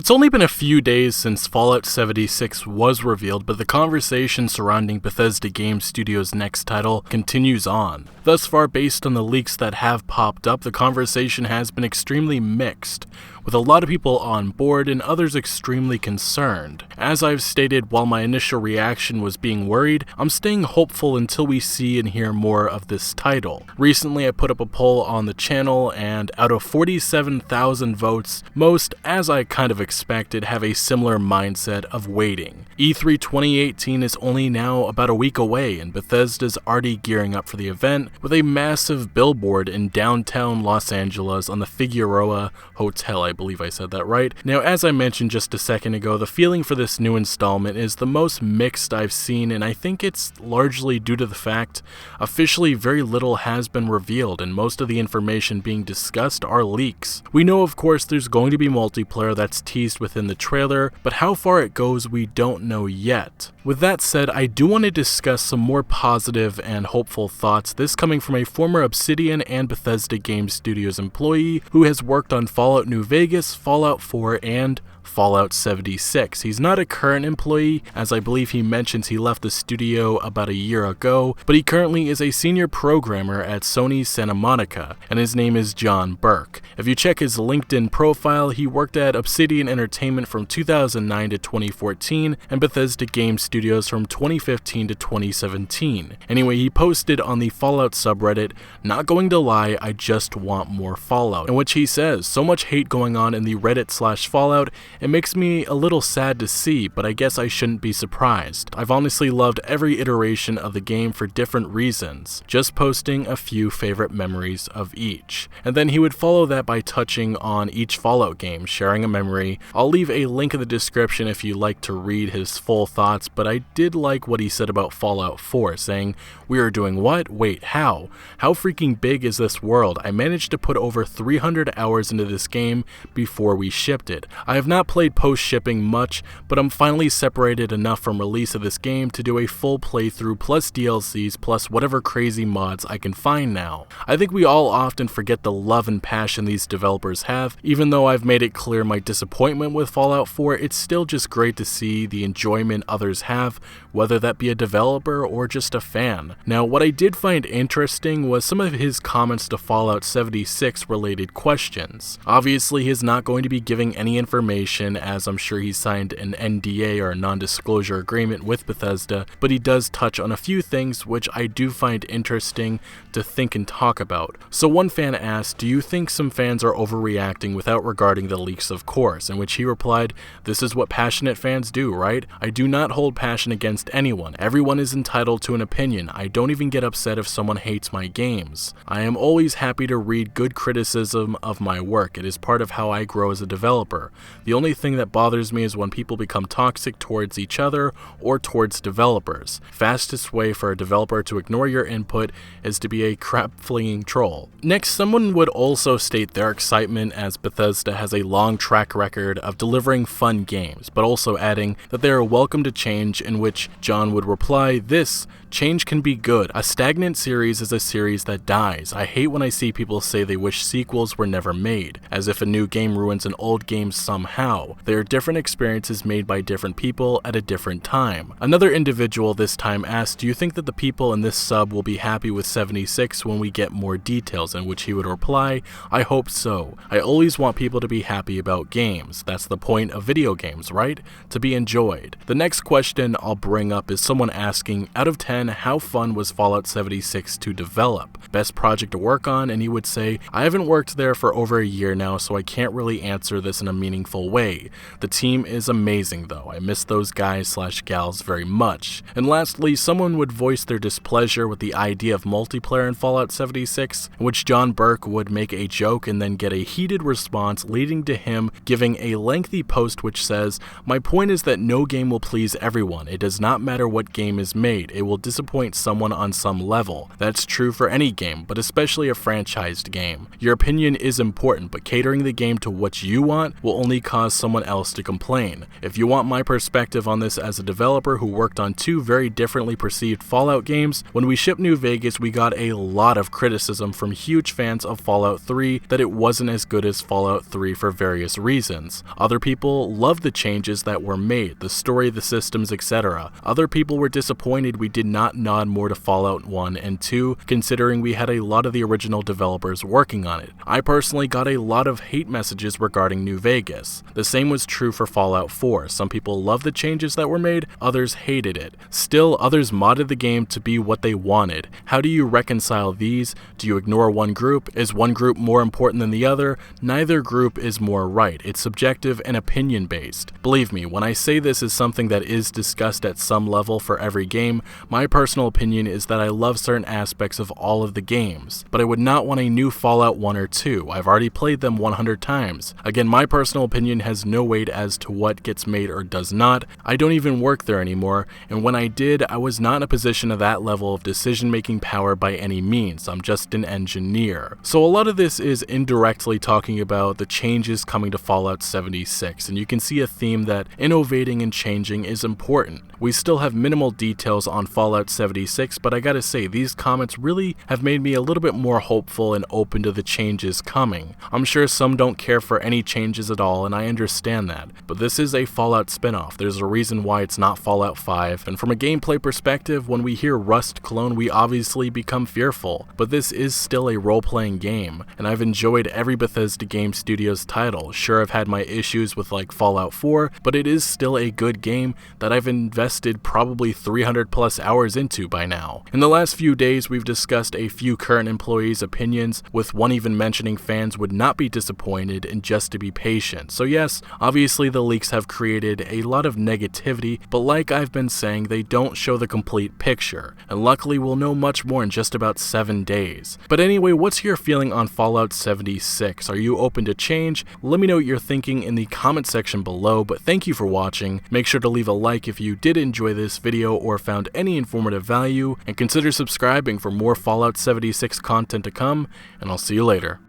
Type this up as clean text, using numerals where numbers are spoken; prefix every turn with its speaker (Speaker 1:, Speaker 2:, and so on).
Speaker 1: It's only been a few days since Fallout 76 was revealed, but the conversation surrounding Bethesda Game Studios' next title continues on. Thus far, based on the leaks that have popped up, the conversation has been extremely mixed, with a lot of people on board and others extremely concerned. As I've stated, while my initial reaction was being worried, I'm staying hopeful until we see and hear more of this title. Recently, I put up a poll on the channel, and out of 47,000 votes, most, as I kind of expected, have a similar mindset of waiting. E3 2018 is only now about a week away, and Bethesda's already gearing up for the event with a massive billboard in downtown Los Angeles on the Figueroa Hotel. I believe I said that right. Now, as I mentioned just a second ago, the feeling for this new installment is the most mixed I've seen, and I think it's largely due to the fact officially very little has been revealed, and most of the information being discussed are leaks. We know, of course, there's going to be multiplayer that's teased within the trailer, but how far it goes we don't know yet. With that said, I do want to discuss some more positive and hopeful thoughts, this coming from a former Obsidian and Bethesda Game Studios employee who has worked on Fallout New Vegas, Fallout 4, and Fallout 76. He's not a current employee, as I believe he mentions he left the studio about a year ago, but he currently is a senior programmer at Sony Santa Monica, and his name is John Burke. If you check his LinkedIn profile, he worked at Obsidian Entertainment from 2009 to 2014, and Bethesda Game Studios from 2015 to 2017. Anyway, he posted on the Fallout subreddit, "Not going to lie, I just want more Fallout," in which he says, "So much hate going on in the Reddit/Fallout, it makes me a little sad to see, but I guess I shouldn't be surprised. I've honestly loved every iteration of the game for different reasons, just posting a few favorite memories of each." And then he would follow that by touching on each Fallout game, sharing a memory. I'll leave a link in the description if you'd like to read his full thoughts, but I did like what he said about Fallout 4, saying, "We are doing what? Wait, how? How freaking big is this world? I managed to put over 300 hours into this game before we shipped it. I have not played post-shipping much, but I'm finally separated enough from release of this game to do a full playthrough plus DLCs plus whatever crazy mods I can find now." I think we all often forget the love and passion these developers have. Even though I've made it clear my disappointment with Fallout 4, it's still just great to see the enjoyment others have, whether that be a developer or just a fan. Now, what I did find interesting was some of his comments to Fallout 76 related questions. Obviously, he's not going to be giving any information, as I'm sure he signed an NDA or a non-disclosure agreement with Bethesda, but he does touch on a few things which I do find interesting to think and talk about. So one fan asked, "Do you think some fans are overreacting without regarding the leaks, of course?" In which he replied, "This is what passionate fans do, right? I do not hold passion against anyone. Everyone is entitled to an opinion. I don't even get upset if someone hates my games. I am always happy to read good criticism of my work. It is part of how I grow as a developer. The only thing that bothers me is when people become toxic towards each other or towards developers. Fastest way for a developer to ignore your input is to be a crap-flinging troll." Next, someone would also state their excitement as Bethesda has a long track record of delivering fun games, but also adding that they are welcome to change, in which John would reply, "This change can be good. A stagnant series is a series that dies. I hate when I see people say they wish sequels were never made, as if a new game ruins an old game somehow. They are different experiences made by different people at a different time." Another individual this time asked, "Do you think that the people in this sub will be happy with 76 when we get more details?" In which he would reply, "I hope so. I always want people to be happy about games. That's the point of video games, right? To be enjoyed." The next question I'll bring up is someone asking, out of 10, how fun was Fallout 76 to develop? Best project to work on? And he would say, "I haven't worked there for over a year now, so I can't really answer this in a meaningful way. The team is amazing though. I miss those guys/gals very much." And lastly, someone would voice their displeasure with the idea of multiplayer in Fallout 76, in which John Burke would make a joke and then get a heated response, leading to him giving a lengthy post which says, "My point is that no game will please everyone. It does not matter what game is made. It will disappoint someone on some level. That's true for any game, but especially a franchised game. Your opinion is important, but catering the game to what you want will only cause cause someone else to complain. If you want my perspective on this as a developer who worked on two very differently perceived Fallout games, when we shipped New Vegas, we got a lot of criticism from huge fans of Fallout 3 that it wasn't as good as Fallout 3 for various reasons. Other people loved the changes that were made, the story, the systems, etc. Other people were disappointed we did not nod more to Fallout 1 and 2, considering we had a lot of the original developers working on it. I personally got a lot of hate messages regarding New Vegas. The same was true for Fallout 4. Some people loved the changes that were made, others hated it. Still, others modded the game to be what they wanted. How do you reconcile these? Do you ignore one group? Is one group more important than the other? Neither group is more right. It's subjective and opinion based. Believe me, when I say this is something that is discussed at some level for every game, my personal opinion is that I love certain aspects of all of the games, but I would not want a new Fallout 1 or 2. I've already played them 100 times. Again, my personal opinion has no weight as to what gets made or does not. I don't even work there anymore, and when I did, I was not in a position of that level of decision-making power by any means. I'm just an engineer. So a lot of this is indirectly talking about the changes coming to Fallout 76, and you can see a theme that innovating and changing is important. We still have minimal details on Fallout 76, but I gotta say, these comments really have made me a little bit more hopeful and open to the changes coming. I'm sure some don't care for any changes at all, and I understand that, but this is a Fallout spinoff. There's a reason why it's not Fallout 5, and from a gameplay perspective, when we hear Rust clone, we obviously become fearful, but this is still a role-playing game, and I've enjoyed every Bethesda Game Studios title. Sure, I've had my issues with like Fallout 4, but it is still a good game that I've invested probably 300 plus hours into by now. In the last few days, we've discussed a few current employees' opinions, with one even mentioning fans would not be disappointed and just to be patient. So yes, obviously the leaks have created a lot of negativity, but like I've been saying, they don't show the complete picture, and luckily we'll know much more in just about 7 days. But anyway, what's your feeling on Fallout 76? Are you open to change? Let me know what you're thinking in the comment section below, but thank you for watching. Make sure to leave a like if you did enjoy this video or found any informative value, and consider subscribing for more Fallout 76 content to come, and I'll see you later.